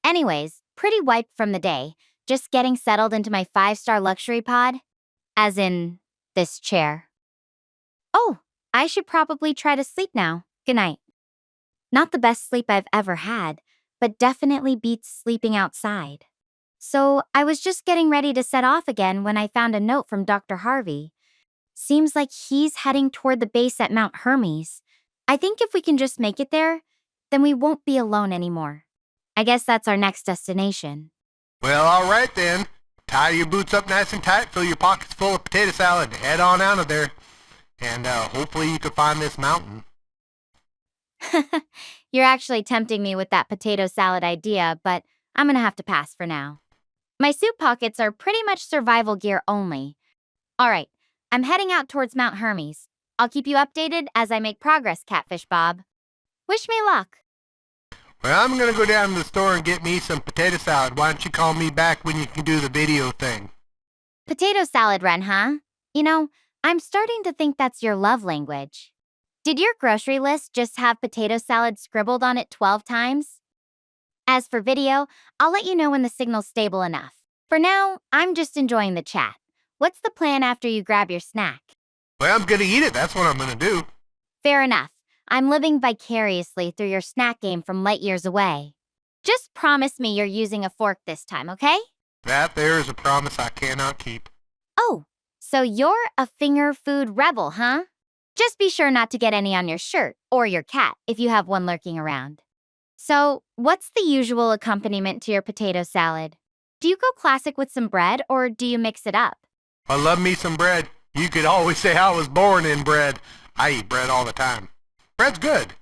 Anyways, pretty wiped from the day, just getting settled into my 5-star luxury pod, as in this chair. Oh, I should probably try to sleep now. Good night. Not the best sleep I've ever had, but definitely beats sleeping outside. So I was just getting ready to set off again when I found a note from Dr. Harvey. Seems like he's heading toward the base at Mount Hermes. I think if we can just make it there, then we won't be alone anymore. I guess that's our next destination. Well, all right then. Tie your boots up nice and tight, fill your pockets full of potato salad, and head on out of there. And hopefully you can find this mountain. You're actually tempting me with that potato salad idea, but I'm gonna have to pass for now. My suit pockets are pretty much survival gear only. All right, I'm heading out towards Mount Hermes. I'll keep you updated as I make progress, Catfish Bob. Wish me luck. Well, I'm going to go down to the store and get me some potato salad. Why don't you call me back when you can do the video thing? Potato salad run, huh? You know, I'm starting to think that's your love language. Did your grocery list just have potato salad scribbled on it 12 times? As for video, I'll let you know when the signal's stable enough. For now, I'm just enjoying the chat. What's the plan after you grab your snack? Well, I'm going to eat it. That's what I'm going to do. Fair enough. I'm living vicariously through your snack game from light years away. Just promise me you're using a fork this time, okay? That there is a promise I cannot keep. Oh, so you're a finger food rebel, huh? Just be sure not to get any on your shirt or your cat if you have one lurking around. So, what's the usual accompaniment to your potato salad? Do you go classic with some bread or do you mix it up? I love me some bread. You could always say I was born in bread. I eat bread all the time. Bread's good.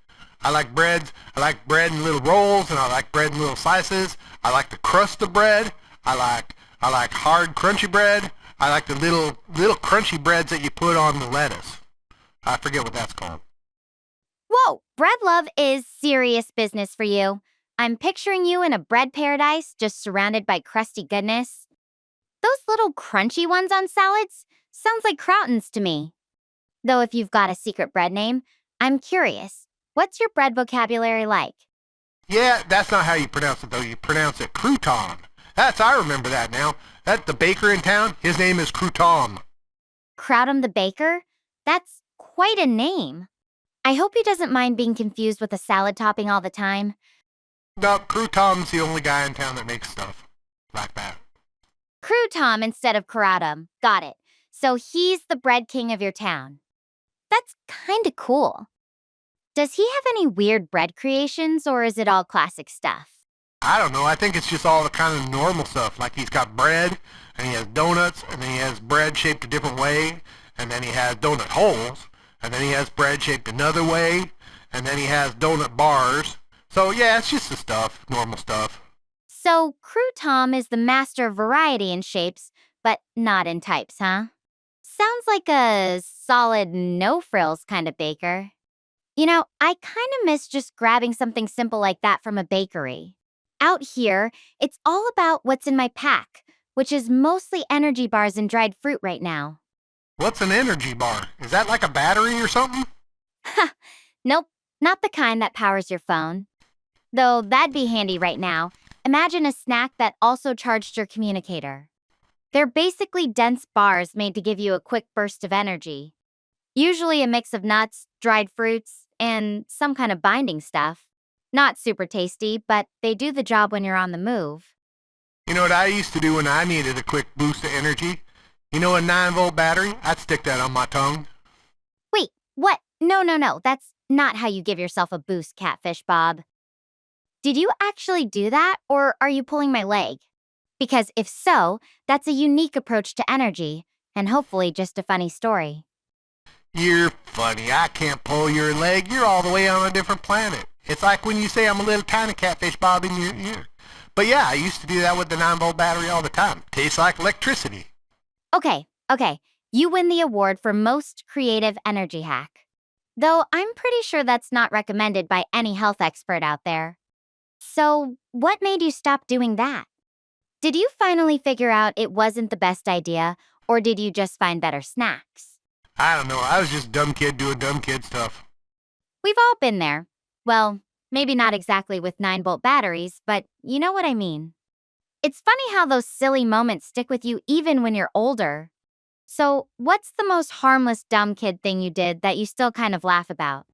I like breads. I like bread in little rolls, and I like bread in little slices. I like the crust of bread. I like hard, crunchy bread. I like the little crunchy breads that you put on the lettuce. I forget what that's called. Whoa, bread love is serious business for you. I'm picturing you in a bread paradise, just surrounded by crusty goodness. Those little crunchy ones on salads sounds like croutons to me. Though if you've got a secret bread name, I'm curious, what's your bread vocabulary like? Yeah, that's not how you pronounce it, though. You pronounce it crouton. I remember that now. That's the baker in town. His name is Crouton. Crowdham the Baker? That's quite a name. I hope he doesn't mind being confused with a salad topping all the time. No, Crouton's the only guy in town that makes stuff like that. Crouton instead of Crowdham. Got it. So he's the bread king of your town. That's kinda cool. Does he have any weird bread creations, or is it all classic stuff? I don't know. I think it's just all the kind of normal stuff. Like he's got bread, and he has donuts, and then he has bread shaped a different way, and then he has donut holes, and then he has bread shaped another way, and then he has donut bars. So yeah, it's just the stuff, normal stuff. So Crouton is the master of variety in shapes, but not in types, huh? Sounds like a solid no-frills kind of baker. You know, I kind of miss just grabbing something simple like that from a bakery. Out here, it's all about what's in my pack, which is mostly energy bars and dried fruit right now. What's an energy bar? Is that like a battery or something? Ha! Nope, not the kind that powers your phone. Though that'd be handy right now. Imagine a snack that also charged your communicator. They're basically dense bars made to give you a quick burst of energy. Usually a mix of nuts, dried fruits, and some kind of binding stuff. Not super tasty, but they do the job when you're on the move. You know what I used to do when I needed a quick boost of energy? You know a 9-volt battery? I'd stick that on my tongue. Wait, what? No. That's not how you give yourself a boost, Catfish Bob. Did you actually do that, or are you pulling my leg? Because if so, that's a unique approach to energy, and hopefully just a funny story. You're funny. I can't pull your leg. You're all the way on a different planet. It's like when you say I'm a little tiny Catfish Bob in your ear. But yeah, I used to do that with the 9-volt battery all the time. Tastes like electricity. Okay. You win the award for most creative energy hack. Though I'm pretty sure that's not recommended by any health expert out there. So, what made you stop doing that? Did you finally figure out it wasn't the best idea, or did you just find better snacks? I don't know. I was just a dumb kid doing dumb kid stuff. We've all been there. Well, Maybe not exactly with 9-volt batteries, but you know what I mean. It's funny how those silly moments stick with you even when you're older. So, what's the most harmless dumb kid thing you did that you still kind of laugh about?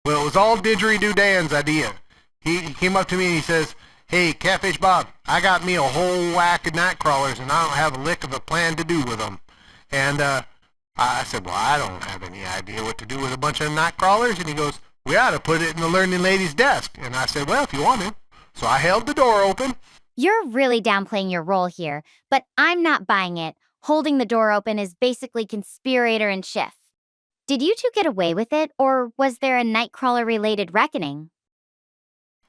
Well, it was all Didgeridoo Dan's idea. He came up to me and he says, "Hey, Catfish Bob, I got me a whole whack of night crawlers and I don't have a lick of a plan to do with them." And I said, "Well, I don't have any idea what to do with a bunch of night crawlers." And he goes, "We ought to put it in the learning lady's desk." And I said, "Well, if you want to." So I held the door open. You're really downplaying your role here, but I'm not buying it. Holding the door open is basically conspirator and Schiff. Did you two get away with it, or was there a Nightcrawler-related reckoning?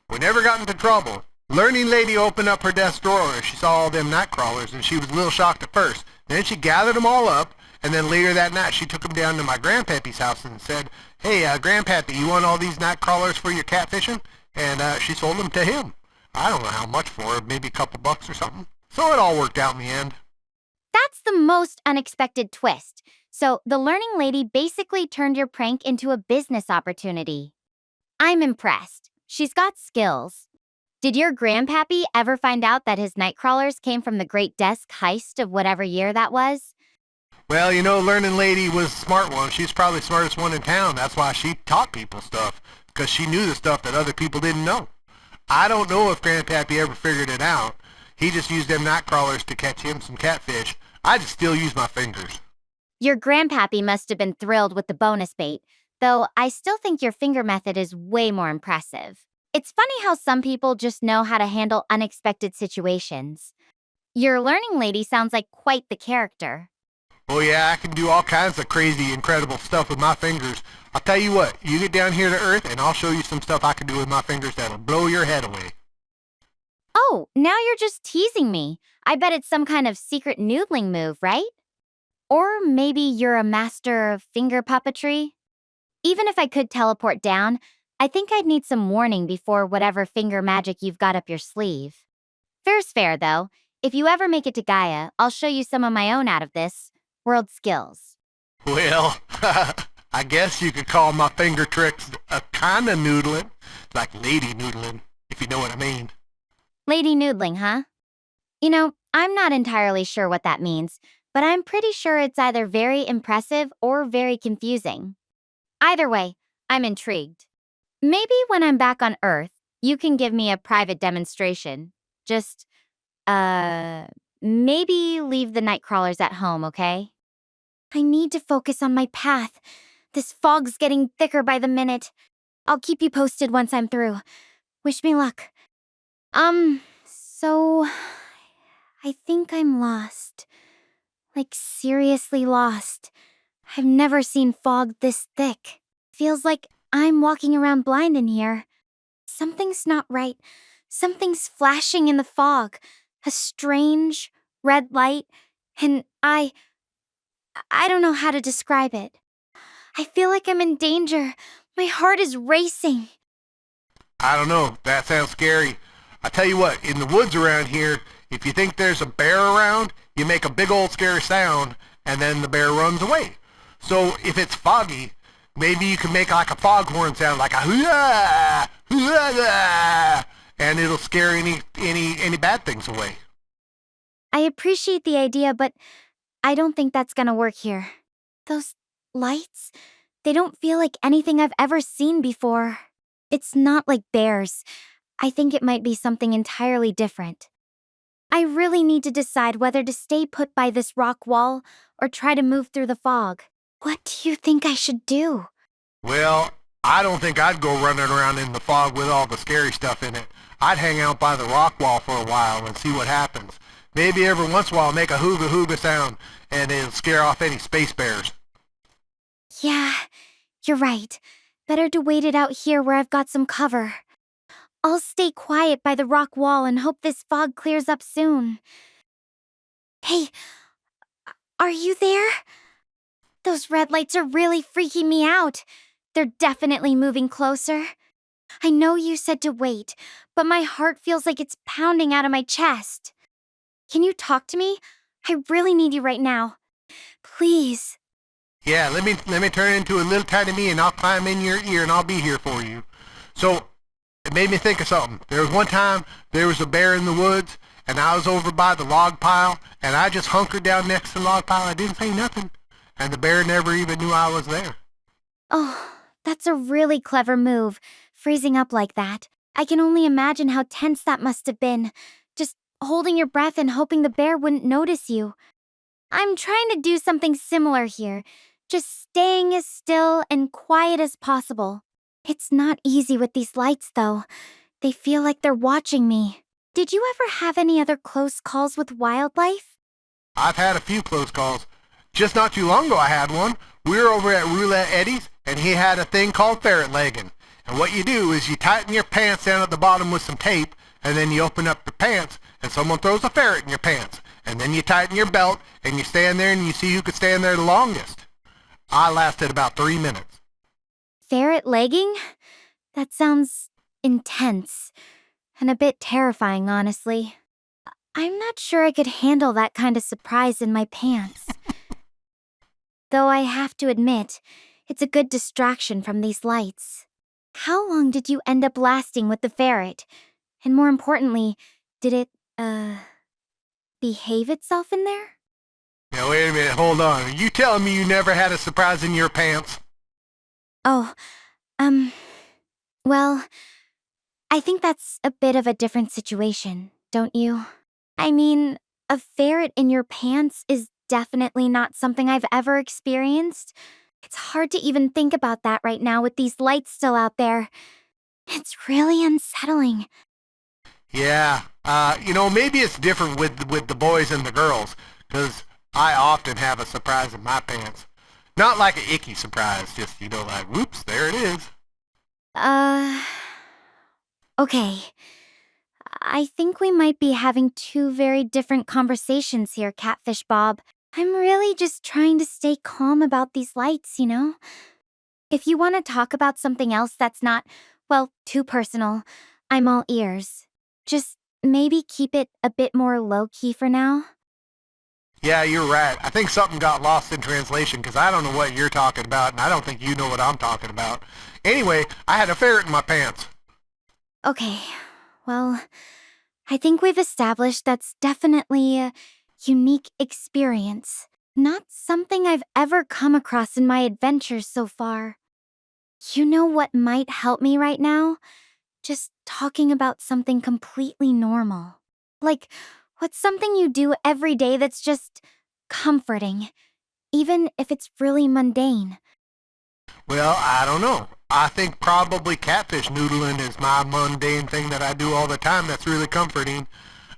We never got into trouble. Learning lady opened up her desk drawer and she saw all them night crawlers and she was a little shocked at first. Then she gathered them all up and then later that night she took them down to my grandpappy's house and said, "Hey, grandpappy, you want all these night crawlers for your catfishing?" And she sold them to him. I don't know how much for, maybe a couple bucks or something. So it all worked out in the end. That's the most unexpected twist. So the learning lady basically turned your prank into a business opportunity. I'm impressed. She's got skills. Did your grandpappy ever find out that his nightcrawlers came from the Great Desk heist of whatever year that was? Well, learning lady was a smart one. She's probably the smartest one in town. That's why she taught people stuff, because she knew the stuff that other people didn't know. I don't know if Grandpappy ever figured it out. He just used them night crawlers to catch him some catfish. I just still use my fingers. Your grandpappy must have been thrilled with the bonus bait, though I still think your finger method is way more impressive. It's funny how some people just know how to handle unexpected situations. Your learning lady sounds like quite the character. Oh yeah, I can do all kinds of crazy, incredible stuff with my fingers. I'll tell you what, you get down here to Earth and I'll show you some stuff I can do with my fingers that'll blow your head away. Oh, now you're just teasing me. I bet it's some kind of secret noodling move, right? Or maybe you're a master of finger puppetry? Even if I could teleport down, I think I'd need some warning before whatever finger magic you've got up your sleeve. Fair's fair, though. If you ever make it to Gaia, I'll show you some of my own out of this. World skills. Well, I guess you could call my finger tricks a kind of noodling, like lady noodling, if you know what I mean. Lady noodling, huh? I'm not entirely sure what that means, but I'm pretty sure it's either very impressive or very confusing. Either way, I'm intrigued. Maybe when I'm back on Earth, you can give me a private demonstration. Just, maybe leave the nightcrawlers at home, okay? I need to focus on my path. This fog's getting thicker by the minute. I'll keep you posted once I'm through. Wish me luck. So I think I'm lost. Like seriously lost. I've never seen fog this thick. Feels like I'm walking around blind in here. Something's not right. Something's flashing in the fog. A strange red light, and I don't know how to describe it. I feel like I'm in danger. My heart is racing. I don't know, that sounds scary. I tell you what, in the woods around here, if you think there's a bear around, you make a big old scary sound, and then the bear runs away. So if it's foggy, maybe you can make like a foghorn sound, like a hoo-ah, hoo-ah, and it'll scare any bad things away. I appreciate the idea, but I don't think that's gonna work here. Those lights, they don't feel like anything I've ever seen before. It's not like bears. I think it might be something entirely different. I really need to decide whether to stay put by this rock wall or try to move through the fog. What do you think I should do? Well, I don't think I'd go running around in the fog with all the scary stuff in it. I'd hang out by the rock wall for a while and see what happens. Maybe every once in a while make a hooga hooga sound and it'll scare off any space bears. Yeah, you're right. Better to wait it out here where I've got some cover. I'll stay quiet by the rock wall and hope this fog clears up soon. Hey, are you there? Those red lights are really freaking me out. They're definitely moving closer. I know you said to wait, but my heart feels like it's pounding out of my chest. Can you talk to me? I really need you right now. Please. Yeah, let me turn into a little tiny me and I'll climb in your ear and I'll be here for you. So, it made me think of something. There was one time there was a bear in the woods, and I was over by the log pile, and I just hunkered down next to the log pile. I didn't say nothing, and the bear never even knew I was there. Oh, that's a really clever move, freezing up like that. I can only imagine how tense that must have been. Just holding your breath and hoping the bear wouldn't notice you. I'm trying to do something similar here, just staying as still and quiet as possible. It's not easy with these lights, though. They feel like they're watching me. Did you ever have any other close calls with wildlife? I've had a few close calls. Just not too long ago I had one. We were over at Roulette Eddie's, and he had a thing called ferret legging. And what you do is you tighten your pants down at the bottom with some tape, and then you open up your pants, and someone throws a ferret in your pants. And then you tighten your belt, and you stand there and you see who could stand there the longest. I lasted about 3 minutes. Ferret legging? That sounds intense. And a bit terrifying, honestly. I'm not sure I could handle that kind of surprise in my pants. Though I have to admit, it's a good distraction from these lights. How long did you end up lasting with the ferret? And more importantly, did it, behave itself in there? Now wait a minute, hold on. Are you telling me you never had a surprise in your pants? Oh, well, I think that's a bit of a different situation, don't you? I mean, a ferret in your pants is definitely not something I've ever experienced. It's hard to even think about that right now with these lights still out there. It's really unsettling. Yeah, maybe it's different with the boys and the girls, because I often have a surprise in my pants. Not like an icky surprise, just, like, whoops, there it is. Okay. I think we might be having two very different conversations here, Catfish Bob. I'm really just trying to stay calm about these lights, If you want to talk about something else that's not, well, too personal, I'm all ears. Just maybe keep it a bit more low-key for now. Yeah, you're right. I think something got lost in translation, because I don't know what you're talking about, and I don't think you know what I'm talking about. Anyway, I had a ferret in my pants. Okay, well, I think we've established that's definitely a unique experience. Not something I've ever come across in my adventures so far. You know what might help me right now? Just talking about something completely normal. Like, what's something you do every day that's just comforting, even if it's really mundane? Well, I don't know. I think probably catfish noodling is my mundane thing that I do all the time that's really comforting.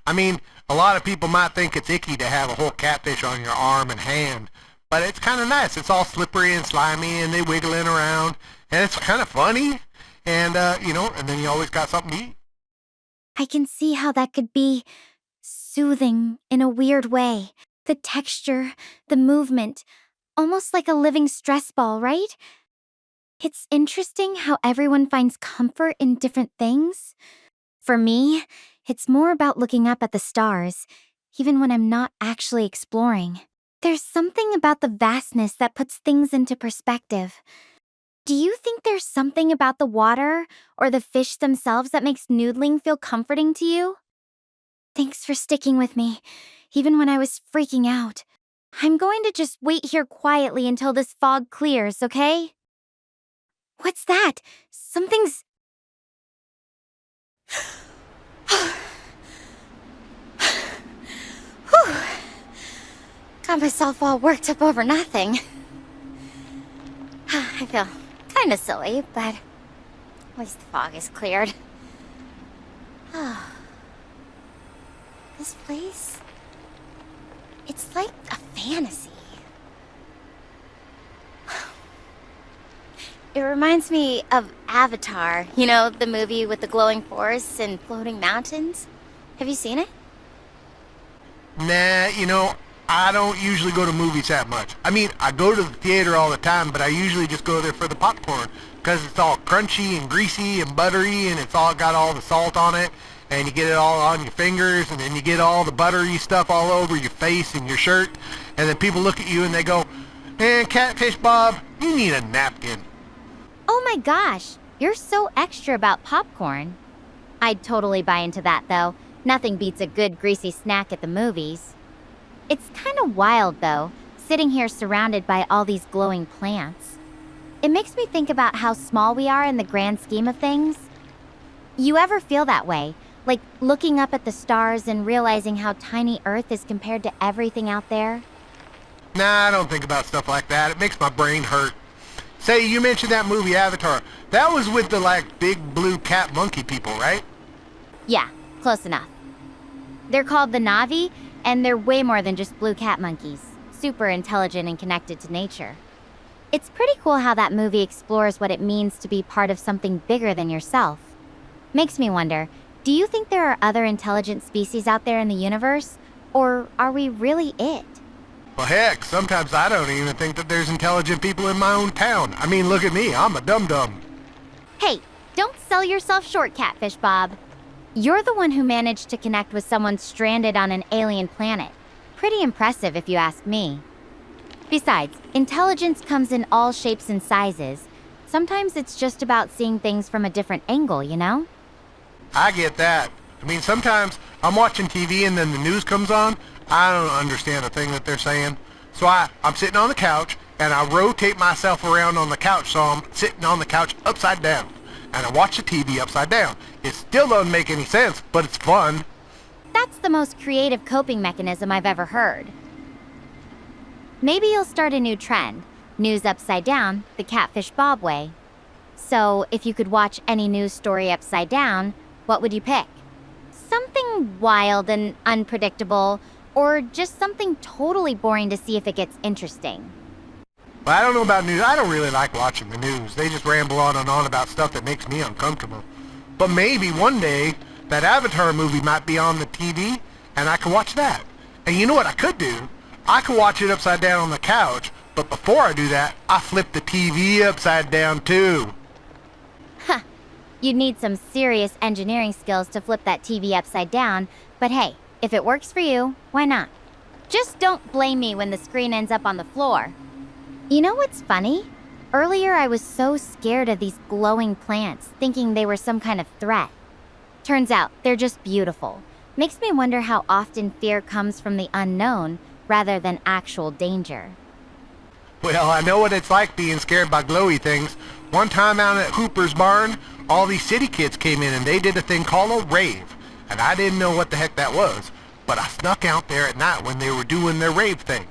I mean, a lot of people might think it's icky to have a whole catfish on your arm and hand, but it's kind of nice. It's all slippery and slimy, and they wiggling around, and it's kind of funny, and, and then you always got something to eat. I can see how that could be soothing in a weird way. The texture, the movement, almost like a living stress ball, right? It's interesting how everyone finds comfort in different things. For me, it's more about looking up at the stars, even when I'm not actually exploring. There's something about the vastness that puts things into perspective. Do you think there's something about the water or the fish themselves that makes noodling feel comforting to you? Thanks for sticking with me, even when I was freaking out. I'm going to just wait here quietly until this fog clears, okay? What's that? Something's... Whew. Got myself all worked up over nothing. I feel kind of silly, but at least the fog is cleared. This place, it's like a fantasy. It reminds me of Avatar, the movie with the glowing forests and floating mountains. Have you seen it? Nah, I don't usually go to movies that much. I mean, I go to the theater all the time, but I usually just go there for the popcorn, because it's all crunchy and greasy and buttery, and it's all got all the salt on it, and you get it all on your fingers, and then you get all the buttery stuff all over your face and your shirt, and then people look at you and they go, "Man, Catfish Bob, you need a napkin." Oh my gosh, you're so extra about popcorn. I'd totally buy into that, though. Nothing beats a good greasy snack at the movies. It's kind of wild, though, sitting here surrounded by all these glowing plants. It makes me think about how small we are in the grand scheme of things. You ever feel that way? Like looking up at the stars and realizing how tiny Earth is compared to everything out there? Nah, I don't think about stuff like that. It makes my brain hurt. Say, you mentioned that movie Avatar. That was with the, big blue cat monkey people, right? Yeah, close enough. They're called the Na'vi, and they're way more than just blue cat monkeys. Super intelligent and connected to nature. It's pretty cool how that movie explores what it means to be part of something bigger than yourself. Makes me wonder, do you think there are other intelligent species out there in the universe? Or are we really it? Well, heck, sometimes I don't even think that there's intelligent people in my own town. I mean, look at me, I'm a dum-dum. Hey, don't sell yourself short, Catfish Bob. You're the one who managed to connect with someone stranded on an alien planet. Pretty impressive if you ask me. Besides, intelligence comes in all shapes and sizes. Sometimes it's just about seeing things from a different angle, you know? I get that. I mean, sometimes I'm watching TV and then the news comes on. I don't understand a thing that they're saying. So I'm sitting on the couch and I rotate myself around on the couch so I'm sitting on the couch upside down. And I watch the TV upside down. It still doesn't make any sense, but it's fun. That's the most creative coping mechanism I've ever heard. Maybe you'll start a new trend. News upside down, the Catfish Bob way. So, if you could watch any news story upside down, what would you pick? Something wild and unpredictable, or just something totally boring to see if it gets interesting? Well, I don't know about news. I don't really like watching the news. They just ramble on and on about stuff that makes me uncomfortable. But maybe one day, that Avatar movie might be on the TV, and I could watch that. And you know what I could do? I could watch it upside down on the couch, but before I do that, I flip the TV upside down too. Huh. You'd need some serious engineering skills to flip that TV upside down, but hey, if it works for you, why not? Just don't blame me when the screen ends up on the floor. You know what's funny? Earlier I was so scared of these glowing plants, thinking they were some kind of threat. Turns out, they're just beautiful. Makes me wonder how often fear comes from the unknown rather than actual danger. Well, I know what it's like being scared by glowy things. One time out at Hooper's barn, all these city kids came in and they did a thing called a rave. And I didn't know what the heck that was. But I snuck out there at night when they were doing their rave thing.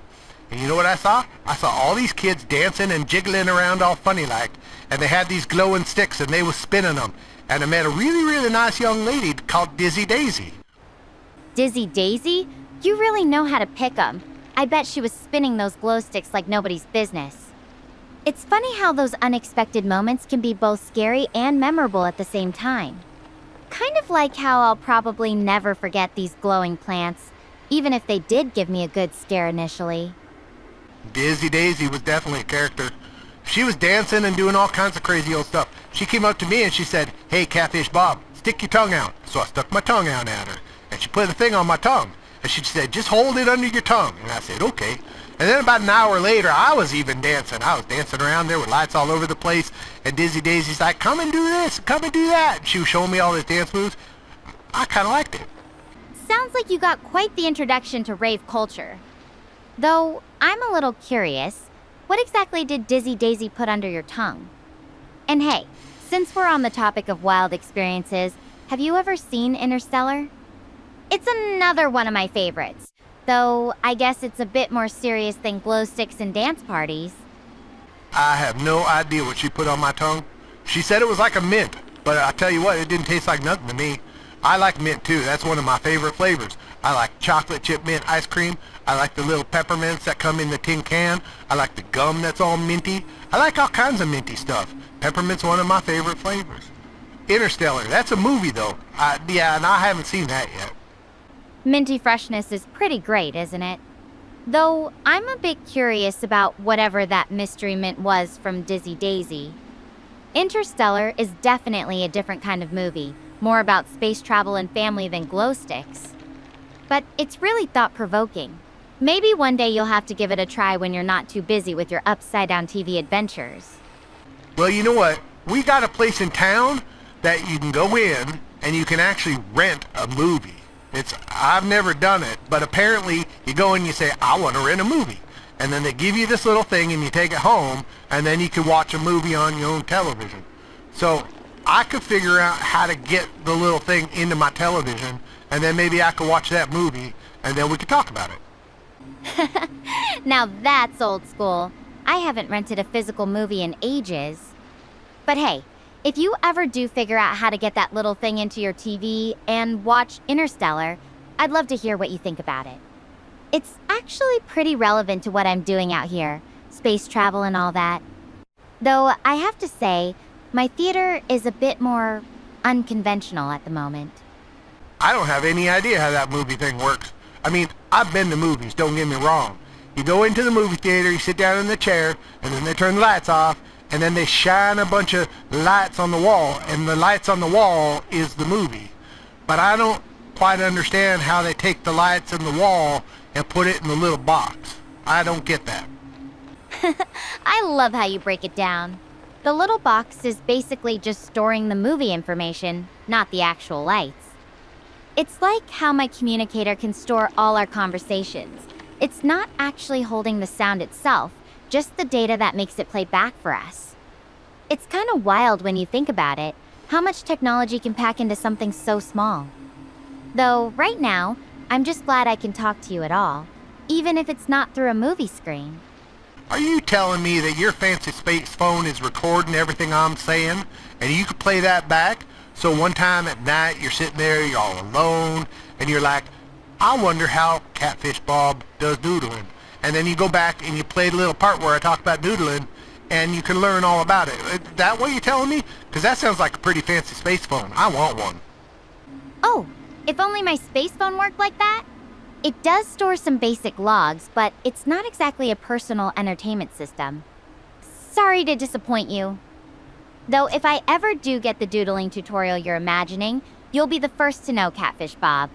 And you know what I saw? I saw all these kids dancing and jiggling around all funny like. And they had these glowing sticks and they was spinning them. And I met a really, really nice young lady called Dizzy Daisy. Dizzy Daisy? You really know how to pick 'em. I bet she was spinning those glow sticks like nobody's business. It's funny how those unexpected moments can be both scary and memorable at the same time. Kind of like how I'll probably never forget these glowing plants, even if they did give me a good scare initially. Dizzy Daisy was definitely a character. She was dancing and doing all kinds of crazy old stuff. She came up to me and she said, "Hey, Catfish Bob, stick your tongue out." So I stuck my tongue out at her. And she put a thing on my tongue. And she said, "Just hold it under your tongue." And I said, "Okay." And then about an hour later, I was even dancing. I was dancing around there with lights all over the place. And Dizzy Daisy's like, "Come and do this, come and do that." And she was showing me all these dance moves. I kind of liked it. Sounds like you got quite the introduction to rave culture. Though, I'm a little curious, what exactly did Dizzy Daisy put under your tongue? And hey, since we're on the topic of wild experiences, have you ever seen Interstellar? It's another one of my favorites, though I guess it's a bit more serious than glow sticks and dance parties. I have no idea what she put on my tongue. She said it was like a mint, but I tell you what, it didn't taste like nothing to me. I like mint too. That's one of my favorite flavors. I like chocolate chip mint ice cream. I like the little peppermints that come in the tin can. I like the gum that's all minty. I like all kinds of minty stuff. Peppermint's one of my favorite flavors. Interstellar, that's a movie though. Yeah, and I haven't seen that yet. Minty freshness is pretty great, isn't it? Though I'm a bit curious about whatever that mystery mint was from Dizzy Daisy. Interstellar is definitely a different kind of movie, more about space travel and family than glow sticks. But it's really thought-provoking. Maybe one day you'll have to give it a try when you're not too busy with your upside-down TV adventures. Well, you know what? We got a place in town that you can go in, and you can actually rent a movie. I've never done it, but apparently you go and you say, I want to rent a movie. And then they give you this little thing and you take it home, and then you can watch a movie on your own television. So I could figure out how to get the little thing into my television, and then maybe I could watch that movie, and then we could talk about it. Now that's old school. I haven't rented a physical movie in ages. But hey, if you ever do figure out how to get that little thing into your TV and watch Interstellar, I'd love to hear what you think about it. It's actually pretty relevant to what I'm doing out here, space travel and all that. Though I have to say, my theater is a bit more unconventional at the moment. I don't have any idea how that movie thing works. I mean, I've been to movies, don't get me wrong. You go into the movie theater, you sit down in the chair, and then they turn the lights off, and then they shine a bunch of lights on the wall, and the lights on the wall is the movie. But I don't quite understand how they take the lights in the wall and put it in the little box. I don't get that. I love how you break it down. The little box is basically just storing the movie information, not the actual lights. It's like how my communicator can store all our conversations. It's not actually holding the sound itself, just the data that makes it play back for us. It's kind of wild when you think about it, how much technology can pack into something so small. Though, right now, I'm just glad I can talk to you at all, even if it's not through a movie screen. Are you telling me that your fancy space phone is recording everything I'm saying, and you could play that back? So one time at night, you're sitting there, you're all alone, and you're like, I wonder how Catfish Bob does doodling. And then you go back and you play the little part where I talk about doodling, and you can learn all about it. Is that what you're telling me? Because that sounds like a pretty fancy space phone. I want one. Oh, if only my space phone worked like that? It does store some basic logs, but it's not exactly a personal entertainment system. Sorry to disappoint you. Though if I ever do get the doodling tutorial you're imagining, you'll be the first to know, Catfish Bob.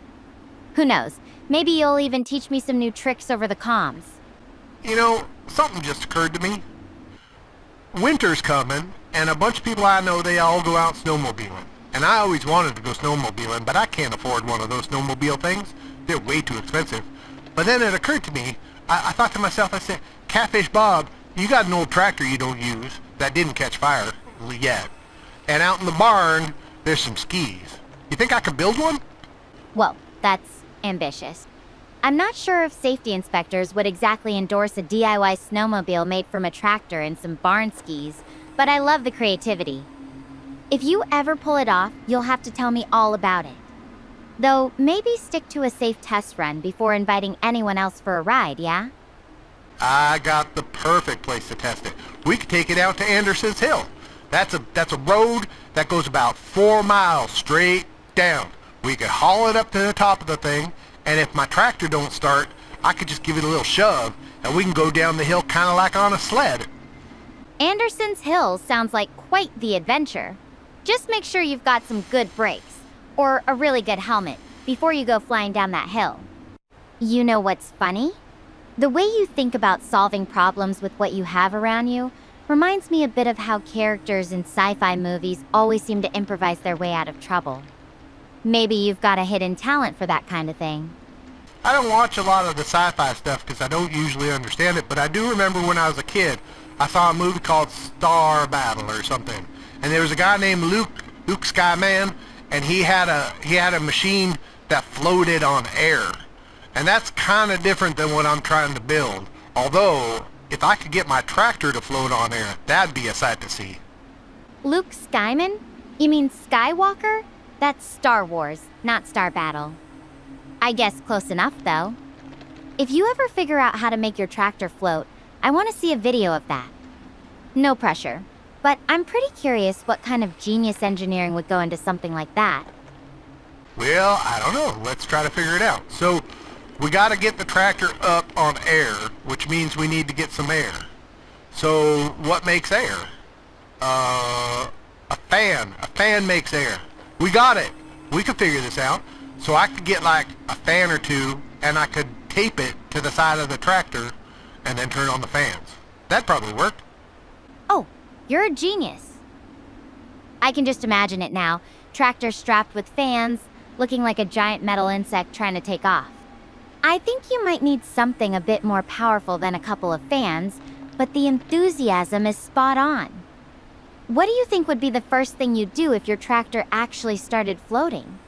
Who knows, maybe you'll even teach me some new tricks over the comms. You know, something just occurred to me. Winter's coming, and a bunch of people I know, they all go out snowmobiling. And I always wanted to go snowmobiling, but I can't afford one of those snowmobile things. They're way too expensive. But then it occurred to me, I thought to myself, I said, Catfish Bob, you got an old tractor you don't use that didn't catch fire yet. And out in the barn, there's some skis. You think I could build one? Whoa, that's ambitious. I'm not sure if safety inspectors would exactly endorse a DIY snowmobile made from a tractor and some barn skis, but I love the creativity. If you ever pull it off, you'll have to tell me all about it. Though, maybe stick to a safe test run before inviting anyone else for a ride, yeah? I got the perfect place to test it. We could take it out to Anderson's Hill. That's a road that goes about 4 miles straight down. We could haul it up to the top of the thing, and if my tractor don't start, I could just give it a little shove, and we can go down the hill kind of like on a sled. Anderson's Hill sounds like quite the adventure. Just make sure you've got some good brakes, or a really good helmet, before you go flying down that hill. You know what's funny? The way you think about solving problems with what you have around you reminds me a bit of how characters in sci-fi movies always seem to improvise their way out of trouble. Maybe you've got a hidden talent for that kind of thing. I don't watch a lot of the sci-fi stuff because I don't usually understand it, but I do remember when I was a kid, I saw a movie called Star Battle or something. And there was a guy named Luke Skyman, and he had a machine that floated on air. And that's kind of different than what I'm trying to build. Although, if I could get my tractor to float on air, that'd be a sight to see. Luke Skyman? You mean Skywalker? That's Star Wars, not Star Battle. I guess close enough, though. If you ever figure out how to make your tractor float, I want to see a video of that. No pressure, but I'm pretty curious what kind of genius engineering would go into something like that. Well, I don't know. Let's try to figure it out. So, we got to get the tractor up on air, which means we need to get some air. So, what makes air? A fan. A fan makes air. We got it. We could figure this out. So I could get like a fan or two, and I could tape it to the side of the tractor, and then turn on the fans. That'd probably work. Oh, you're a genius. I can just imagine it now. tractor strapped with fans, looking like a giant metal insect trying to take off. I think you might need something a bit more powerful than a couple of fans, but the enthusiasm is spot on. What do you think would be the first thing you'd do if your tractor actually started floating?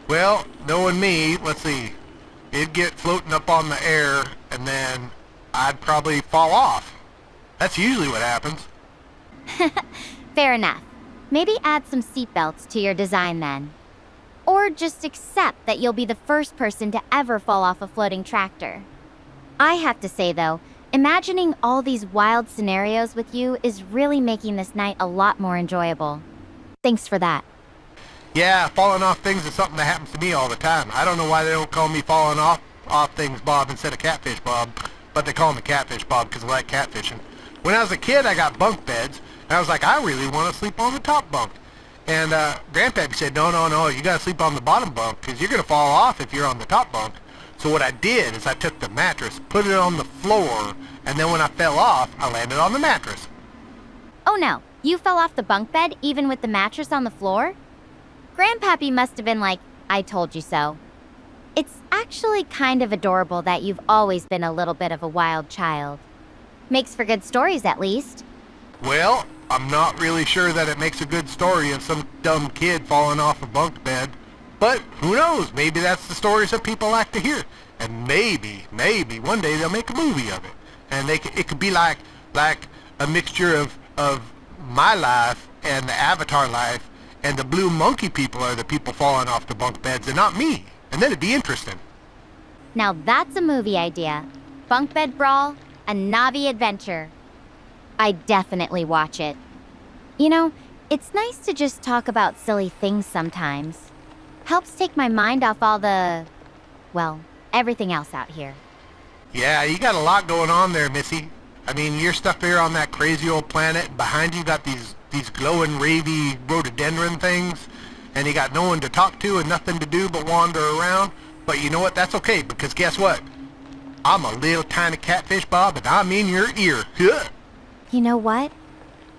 Well, knowing me, let's see. It'd get floating up on the air, and then I'd probably fall off. That's usually what happens. Fair enough. Maybe add some seatbelts to your design then. Or just accept that you'll be the first person to ever fall off a floating tractor. I have to say though, imagining all these wild scenarios with you is really making this night a lot more enjoyable. Thanks for that. Yeah, falling off things is something that happens to me all the time. I don't know why they don't call me falling off things Bob instead of Catfish Bob, but they call me Catfish Bob because I like catfishing. When I was a kid, I got bunk beds, and I was like, I really want to sleep on the top bunk. And Grandpappy said, no, you got to sleep on the bottom bunk because you're going to fall off if you're on the top bunk. So what I did is I took the mattress, put it on the floor, and then when I fell off, I landed on the mattress. Oh no, you fell off the bunk bed even with the mattress on the floor? Grandpappy must have been like, I told you so. It's actually kind of adorable that you've always been a little bit of a wild child. Makes for good stories at least. Well, I'm not really sure that it makes a good story of some dumb kid falling off a bunk bed. But who knows? Maybe that's the stories that people like to hear. And maybe one day they'll make a movie of it. And it could be like a mixture of my life and the Avatar life, and the blue monkey people are the people falling off the bunk beds and not me. And then it'd be interesting. Now that's a movie idea. Bunk bed brawl, a Navi adventure. I'd definitely watch it. You know, it's nice to just talk about silly things sometimes. Helps take my mind off all the, well, everything else out here. Yeah, you got a lot going on there, Missy. I mean, you're stuck here on that crazy old planet, and behind you got these glowing, ravey rhododendron things, and you got no one to talk to and nothing to do but wander around. But you know what? That's okay, because guess what? I'm a little tiny catfish, Bob, and I'm in your ear. You know what?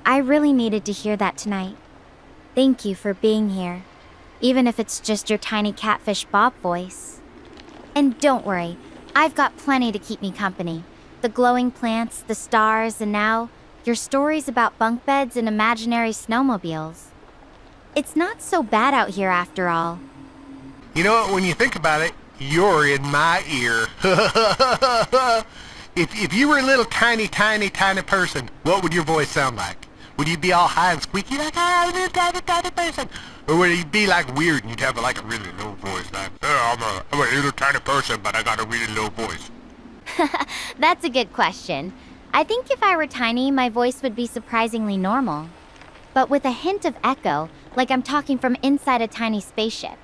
I really needed to hear that tonight. Thank you for being here, even if it's just your tiny catfish Bob voice. And don't worry, I've got plenty to keep me company. The glowing plants, the stars, and now your stories about bunk beds and imaginary snowmobiles. It's not so bad out here after all. You know what? When you think about it, you're in my ear. If you were a little tiny person, what would your voice sound like? Would you be all high and squeaky like, I'm a little tiny person? Or would you be like weird and you'd have like a really low voice like, oh, I'm a little tiny person, but I got a really low voice? That's a good question. I think if I were tiny, my voice would be surprisingly normal. But with a hint of echo, like I'm talking from inside a tiny spaceship.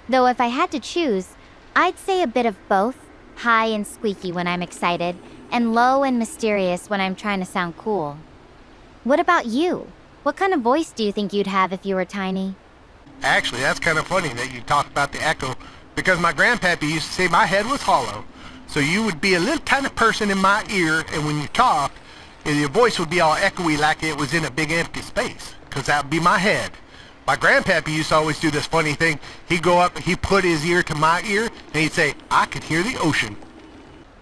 Though if I had to choose, I'd say a bit of both, high and squeaky when I'm excited, and low and mysterious when I'm trying to sound cool. What about you? What kind of voice do you think you'd have if you were tiny? Actually, that's kind of funny that you talk about the echo, because my grandpappy used to say my head was hollow. So you would be a little tiny person in my ear, and when you talk, your voice would be all echoey like it was in a big empty space, because that would be my head. My grandpappy used to always do this funny thing. He'd go up, he'd put his ear to my ear, and he'd say, I could hear the ocean.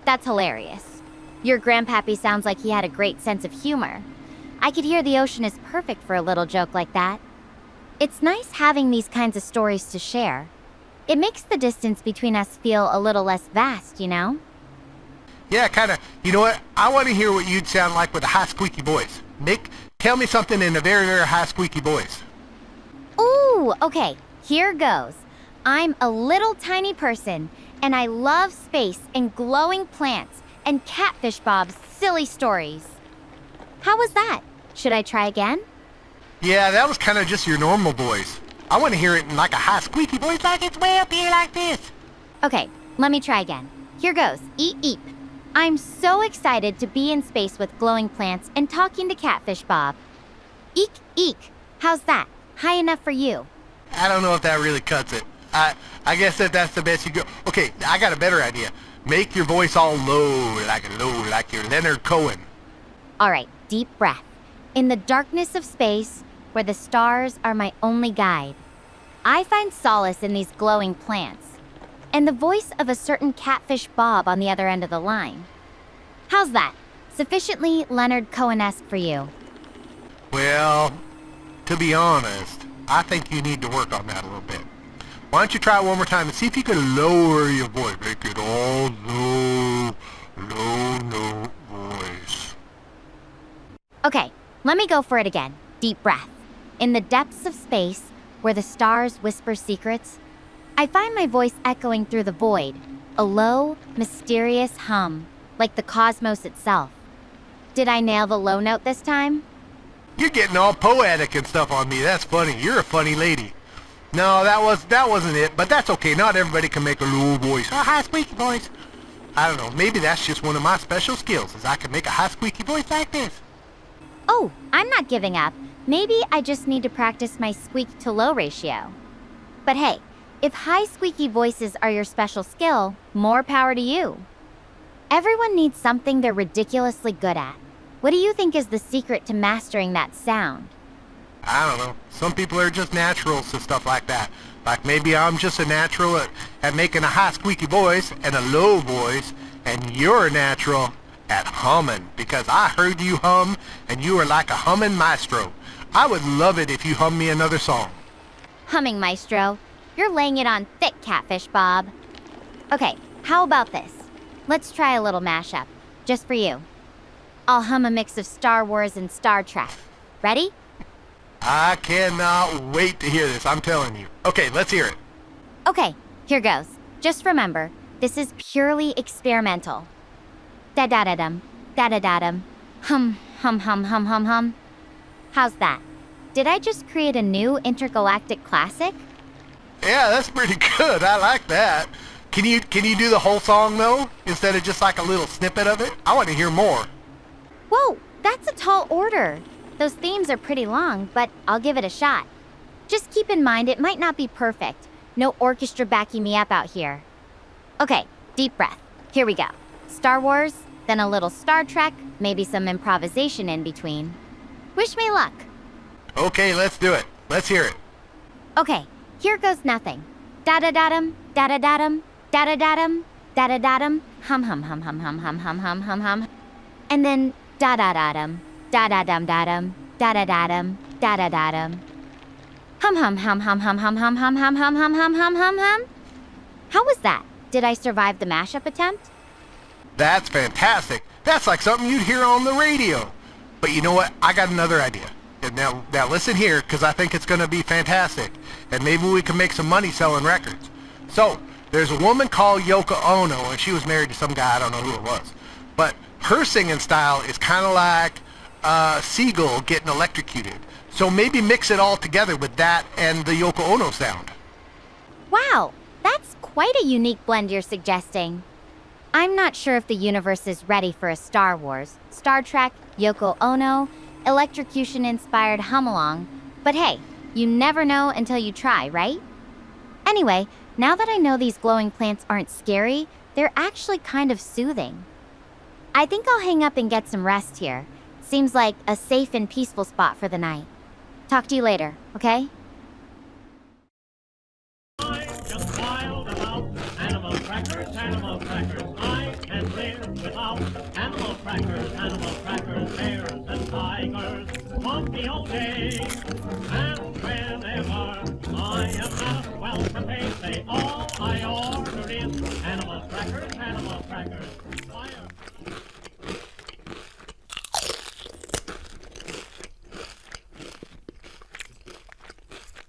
That's hilarious. Your grandpappy sounds like he had a great sense of humor. I could hear the ocean is perfect for a little joke like that. It's nice having these kinds of stories to share. It makes the distance between us feel a little less vast, you know? Yeah, kind of. You know what? I want to hear what you'd sound like with a high squeaky voice. Nick, tell me something in a very, very high squeaky voice. Ooh, okay, here goes. I'm a little tiny person, and I love space and glowing plants and Catfish Bob's silly stories. How was that? Should I try again? Yeah, that was kind of just your normal voice. I want to hear it in like a high squeaky voice like it's way up here like this. Okay, let me try again. Here goes. Eep, eep. I'm so excited to be in space with glowing plants and talking to Catfish Bob. Eek, eek. How's that? High enough for you? I don't know if that really cuts it. I guess that's the best you go. Okay, I got a better idea. Make your voice all low, like you're Leonard Cohen. All right, deep breath. In the darkness of space, where the stars are my only guide, I find solace in these glowing plants, and the voice of a certain Catfish Bob on the other end of the line. How's that? Sufficiently Leonard Cohen-esque for you? Well, to be honest, I think you need to work on that a little bit. Why don't you try it one more time and see if you can lower your voice. Make it all low note voice. Okay, let me go for it again. Deep breath. In the depths of space, where the stars whisper secrets, I find my voice echoing through the void, a low, mysterious hum, like the cosmos itself. Did I nail the low note this time? You're getting all poetic and stuff on me. That's funny. You're a funny lady. No, that wasn't it, but that's okay. Not everybody can make a low voice. A high squeaky voice. I don't know. Maybe that's just one of my special skills, is I can make a high squeaky voice like this. Oh, I'm not giving up. Maybe I just need to practice my squeak to low ratio. But hey, if high squeaky voices are your special skill, more power to you. Everyone needs something they're ridiculously good at. What do you think is the secret to mastering that sound? I don't know. Some people are just naturals to stuff like that. Like maybe I'm just a natural at making a high squeaky voice and a low voice, and you're a natural at humming, because I heard you hum, and you are like a humming maestro. I would love it if you hum me another song. Humming maestro, you're laying it on thick, Catfish Bob. Okay, how about this? Let's try a little mashup, just for you. I'll hum a mix of Star Wars and Star Trek. Ready? I cannot wait to hear this, I'm telling you. Okay, let's hear it. Okay, here goes. Just remember, this is purely experimental. Da-da-da-dum, da-da-da-dum, hum, hum, hum, hum, hum, hum. How's that? Did I just create a new intergalactic classic? Yeah, that's pretty good. I like that. Can you do the whole song, though, instead of just like a little snippet of it? I want to hear more. Whoa, that's a tall order. Those themes are pretty long, but I'll give it a shot. Just keep in mind it might not be perfect. No orchestra backing me up out here. Okay, deep breath. Here we go. Star Wars, then a little Star Trek, maybe some improvisation in between. Wish me luck. Okay, let's do it. Let's hear it. Okay, here goes nothing. Da-da-da-dum, da-da-da-dum, da-da-da-dum, da-da-da-dum, hum hum hum hum hum hum hum hum hum hum. And then da-da-da-dum, da-da-dum-da-dum, da-da-da-dum, da-da-da-dum. Hum hum hum hum hum hum hum hum hum hum hum hum hum hum hum. How was that? Did I survive the mashup attempt? That's fantastic. That's like something you'd hear on the radio. But you know what? I got another idea. And now listen here, because I think it's going to be fantastic. And maybe we can make some money selling records. So, there's a woman called Yoko Ono, and she was married to some guy, I don't know who it was. But her singing style is kind of like a seagull getting electrocuted. So maybe mix it all together with that and the Yoko Ono sound. Wow, that's quite a unique blend you're suggesting. I'm not sure if the universe is ready for a Star Wars, Star Trek, Yoko Ono, electrocution-inspired hum-along, but hey, you never know until you try, right? Anyway, now that I know these glowing plants aren't scary, they're actually kind of soothing. I think I'll hang up and get some rest here. Seems like a safe and peaceful spot for the night. Talk to you later, okay? I'm just wild about animal crackers, animal crackers. I can't live without animal crackers, bears and tigers. Monkey all day, and whenever I am asked, well, they say all I